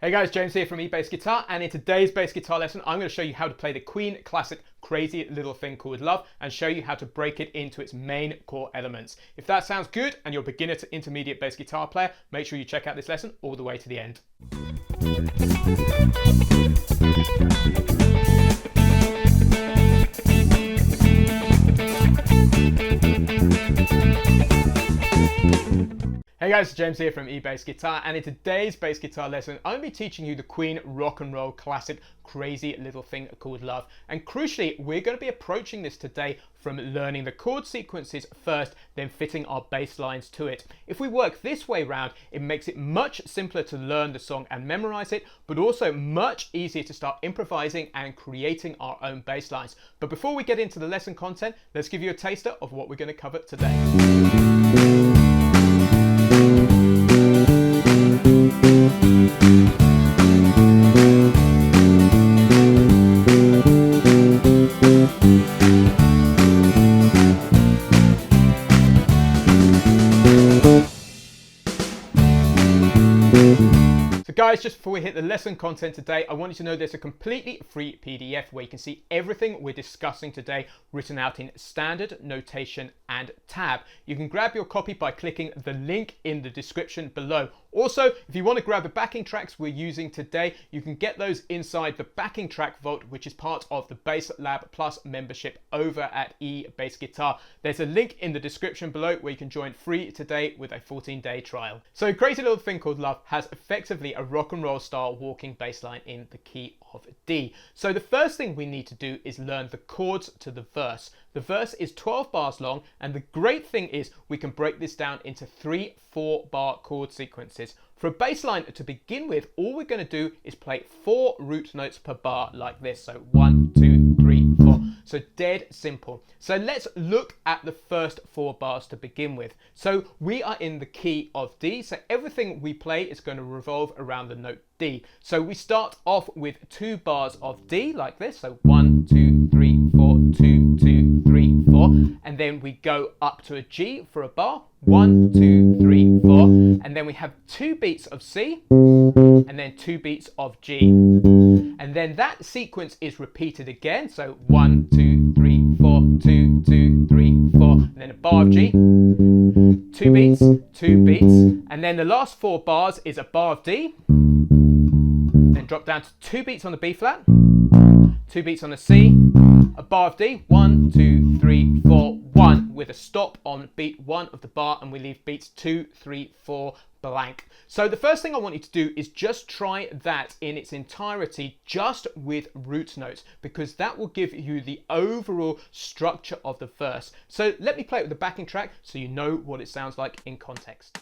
Hey guys, James here from eBassGuitar, and in today's bass guitar lesson I'm going to show you how to play the Queen classic Crazy Little Thing Called Love and show you how to break it into its main core elements. If that sounds good and you're a beginner to intermediate bass guitar player, make sure you check out this lesson all the way to the end. Hey guys, James here from eBassGuitar, and in today's bass guitar lesson I'm going to be teaching you the Queen rock and roll classic Crazy Little Thing Called Love. And crucially, we're going to be approaching this today from learning the chord sequences first, then fitting our bass lines to it. If we work this way round, it makes it much simpler to learn the song and memorize it, but also much easier to start improvising and creating our own bass lines. But before we get into the lesson content, let's give you a taster of what we're going to cover today. Guys, just before we hit the lesson content today, I want you to know there's a completely free PDF where you can see everything we're discussing today written out in standard, notation and tab. You can grab your copy by clicking the link in the description below. Also, if you want to grab the backing tracks we're using today, you can get those inside the backing track vault, which is part of the Bass Lab Plus membership over at eBassGuitar. There's a link in the description below where you can join free today with a 14-day trial. So Crazy Little Thing Called Love has effectively a rock and roll style walking bass line in the key of D. So the first thing we need to do is learn the chords to the verse. The verse is 12 bars long, and the great thing is we can break this down into 3 4-bar chord sequences. For a bass line to begin with, all we're going to do is play 4 root notes per bar like this. So 1, 2, 3, 4. So dead simple. So let's look at the first 4 bars to begin with. So we are in the key of D, so everything we play is going to revolve around the note D. So we start off with 2 bars of D like this. So 1, 2, 3, 4, 2, 2, 3, 4. And then we go up to a G for a bar. 1, 2, 3, 4. And then we have 2 beats of C and then 2 beats of G. And then that sequence is repeated again. So 1, 2, 3, 4, 2, 2, 3, 4. And then a bar of G, 2 beats, 2 beats. And then the last 4 bars is a bar of D. Then drop down to 2 beats on the B flat, 2 beats on the C, a bar of D, 1, 2, 3, 4, 1, with a stop on beat 1 of the bar, and we leave beats 2, 3, 4 blank. So the first thing I want you to do is just try that in its entirety, just with root notes, because that will give you the overall structure of the verse. So let me play it with the backing track so you know what it sounds like in context.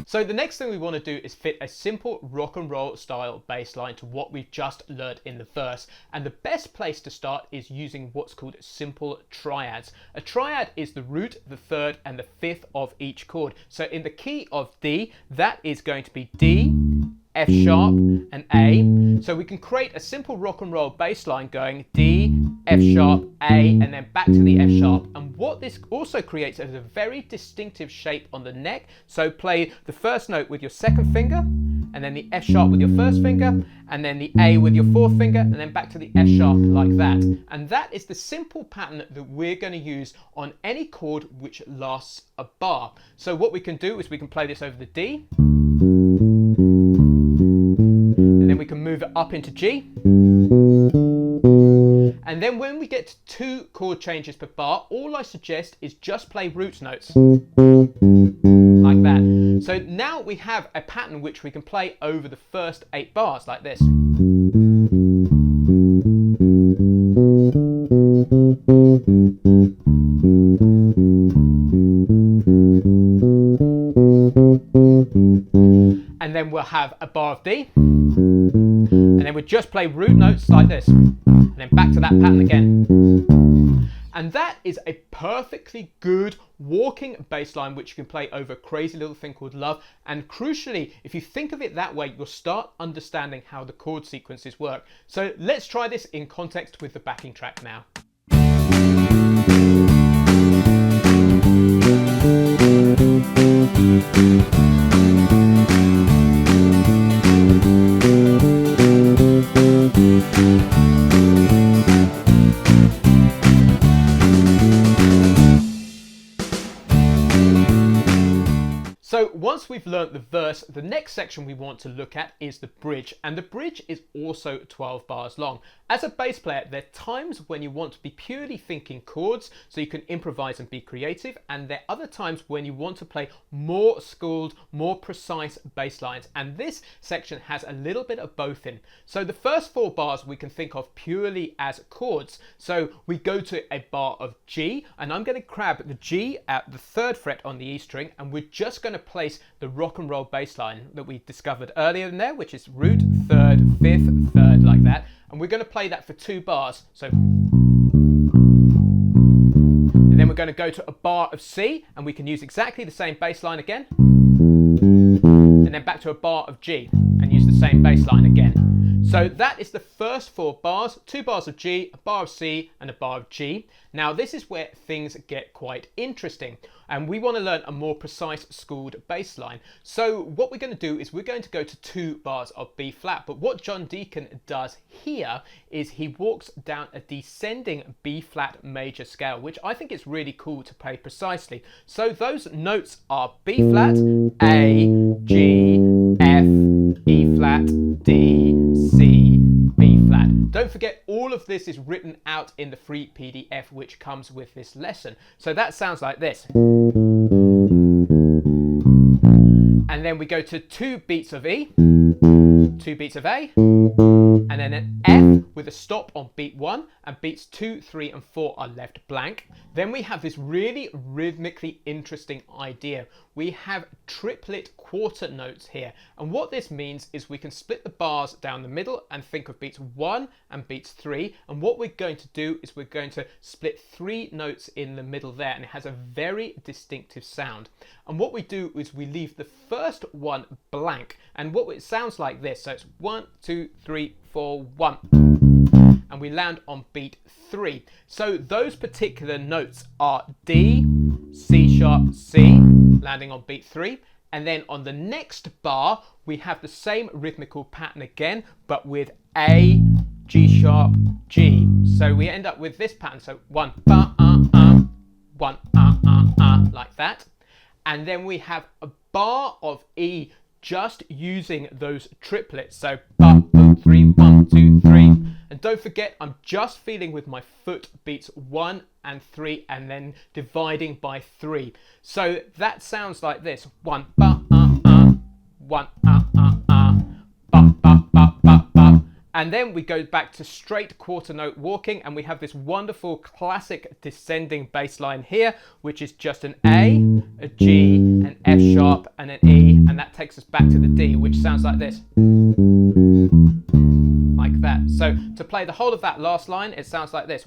So the next thing we want to do is fit a simple rock and roll style bass line to what we've just learned in the verse. And the best place to start is using what's called simple triads. A triad is the root, the third and the fifth of each chord. So in the key of D, that is going to be D, F sharp and A. So we can create a simple rock and roll bass line going D, F sharp, A, and then back to the F sharp. And what this also creates is a very distinctive shape on the neck. So play the first note with your second finger, and then the F sharp with your first finger, and then the A with your fourth finger, and then back to the F sharp like that. And that is the simple pattern that we're going to use on any chord which lasts a bar. So what we can do is we can play this over the D, and then we can move it up into G. And then when we get to 2 chord changes per bar, all I suggest is just play root notes like that. So now we have a pattern which we can play over the first 8 bars like this. And then we'll have a bar of D, and then we'll just play root notes like this, and then back to that pattern again. And that is a perfectly good walking bass line, which you can play over a crazy little thing called Love. And crucially, if you think of it that way, you'll start understanding how the chord sequences work. So let's try this in context with the backing track now. So once we've learnt the verse, the next section we want to look at is the bridge, and the bridge is also 12 bars long. As a bass player, there are times when you want to be purely thinking chords so you can improvise and be creative, and there are other times when you want to play more schooled, more precise bass lines, and this section has a little bit of both in. So the first 4 bars we can think of purely as chords. So we go to a bar of G, and I'm going to grab the G at the 3rd fret on the E string, and we're just going to place the rock and roll bass line that we discovered earlier in there, which is root, 3rd, 5th, 3rd, like that. And we're going to play that for 2 bars. So, and then we're going to go to a bar of C, and we can use exactly the same bass line again. And then back to a bar of G and use the same bass line again. So that is the first 4 bars, 2 bars of G, a bar of C, and a bar of G. Now this is where things get quite interesting, and we want to learn a more precise schooled bass line. So what we're going to do is we're going to go to 2 bars of B flat, but what John Deacon does here is he walks down a descending B flat major scale, which I think is really cool to play precisely. So those notes are B flat, A, G, F, E flat, D, C, B flat. Don't forget, all of this is written out in the free PDF which comes with this lesson. So that sounds like this. And then we go to 2 beats of E, 2 beats of A, and then an F with a stop on beat 1, and beats 2, 3, and 4 are left blank. Then we have this really rhythmically interesting idea. We have triplet quarter notes here, and what this means is we can split the bars down the middle and think of beats 1 and beats 3, and what we're going to do is we're going to split 3 notes in the middle there, and it has a very distinctive sound. And what we do is we leave the first one blank, and what it sounds like this. So it's 1, 2, 3, 4, 1, and we land on beat 3. So those particular notes are D, C sharp, C, landing on beat 3. And then on the next bar, we have the same rhythmical pattern again, but with A, G sharp, G. So we end up with this pattern. So 1, 1, like that. And then we have a bar of E just using those triplets. So 3, 1, 2, 3. And don't forget, I'm just feeling with my foot beats 1 and 3 and then dividing by 3. So that sounds like this. 1, 1, and then we go back to straight quarter note walking, and we have this wonderful classic descending bass line here, which is just an A, a G, an F sharp, and an E, and that takes us back to the D, which sounds like this. Like that. So to play the whole of that last line, it sounds like this.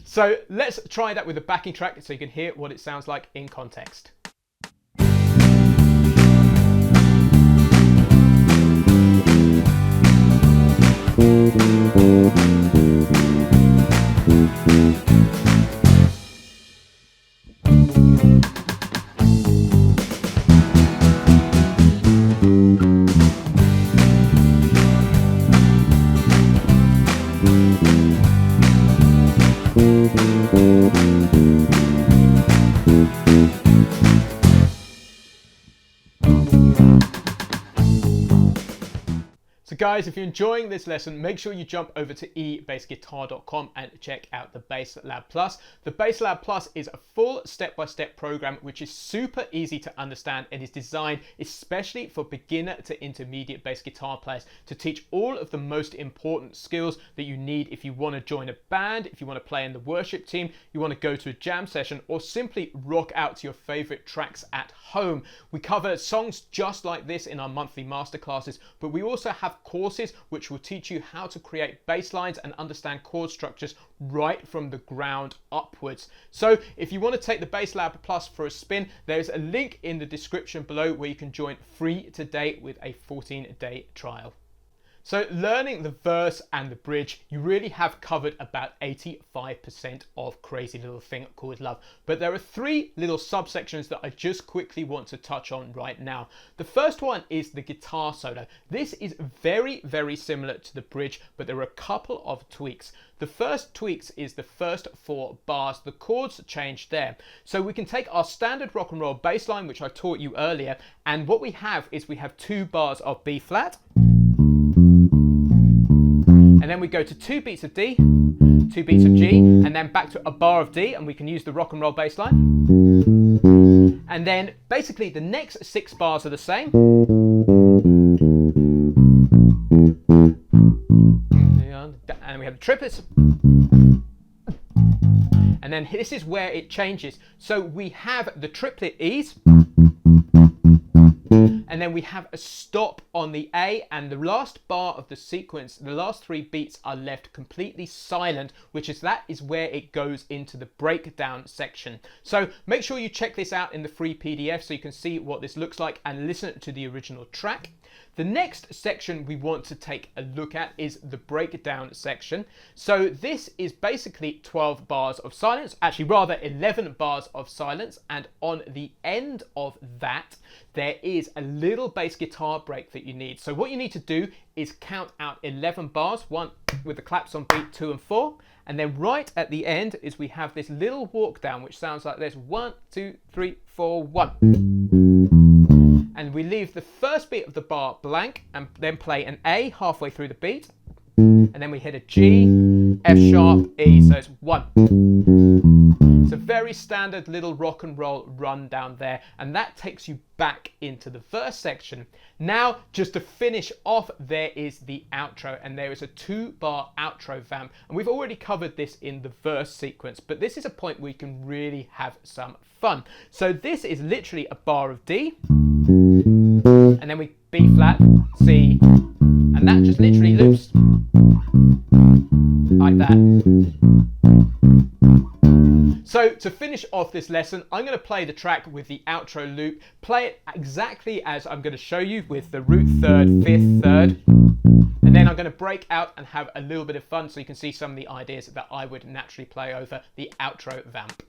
So let's try that with a backing track so you can hear what it sounds like in context. So guys, if you're enjoying this lesson, make sure you jump over to eBassGuitar.com and check out the Bass Lab Plus. The Bass Lab Plus is a full step-by-step program which is super easy to understand and is designed especially for beginner to intermediate bass guitar players to teach all of the most important skills that you need if you want to join a band, if you want to play in the worship team, you want to go to a jam session, or simply rock out to your favorite tracks at home. We cover songs just like this in our monthly masterclasses, but we also have courses courses which will teach you how to create bass lines and understand chord structures right from the ground upwards. So if you want to take the Bass Lab Plus for a spin, there's a link in the description below where you can join free today with a 14-day trial. So learning the verse and the bridge, you really have covered about 85% of Crazy Little Thing Called Love. But there are three little subsections that I just quickly want to touch on right now. The first one is the guitar solo. This is very, very similar to the bridge, but there are a couple of tweaks. The first tweaks is the first 4 bars. The chords change there. So we can take our standard rock and roll bass line, which I taught you earlier, and what we have is we have 2 bars of B flat, and then we go to 2 beats of D, 2 beats of G, and then back to a bar of D, and we can use the rock and roll bass line. And then basically the next 6 bars are the same. And we have the triplets. And then this is where it changes. So we have the triplet E's, and then we have a stop on the A, and the last bar of the sequence, the last 3 beats are left completely silent, that is where it goes into the breakdown section. So make sure you check this out in the free PDF so you can see what this looks like and listen to the original track. The next section we want to take a look at is the breakdown section. So this is basically 12 bars of silence, actually rather 11 bars of silence, and on the end of that there is a little bass guitar break that you need. So what you need to do is count out 11 bars, 1 with the claps on beat 2 and 4, and then right at the end is we have this little walk down which sounds like this: 1, 2, 3, 4, 1. And we leave the first beat of the bar blank and then play an A halfway through the beat, and then we hit a G, F sharp, E, so it's 1. It's a very standard little rock and roll run down there, and that takes you back into the verse section. Now, just to finish off, there is the outro, and there is a 2-bar outro vamp, and we've already covered this in the verse sequence, but this is a point where you can really have some fun. So this is literally a bar of D, and then we B flat, C, and that just literally loops like that. So to finish off this lesson, I'm going to play the track with the outro loop, play it exactly as I'm going to show you with the root third, 5th, 3rd, and then I'm going to break out and have a little bit of fun so you can see some of the ideas that I would naturally play over the outro vamp.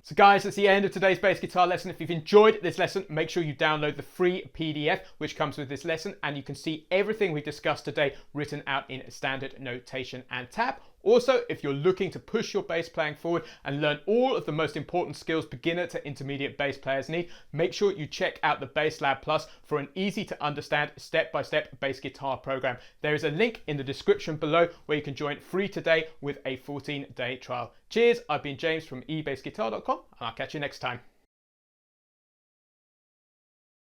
So guys, that's the end of today's bass guitar lesson. If you've enjoyed this lesson, make sure you download the free PDF which comes with this lesson, and you can see everything we discussed today written out in standard notation and tab. Also, if you're looking to push your bass playing forward and learn all of the most important skills beginner to intermediate bass players need, make sure you check out the Bass Lab Plus for an easy to understand step-by-step bass guitar program. There is a link in the description below where you can join free today with a 14-day trial. Cheers, I've been James from eBassGuitar.com, and I'll catch you next time.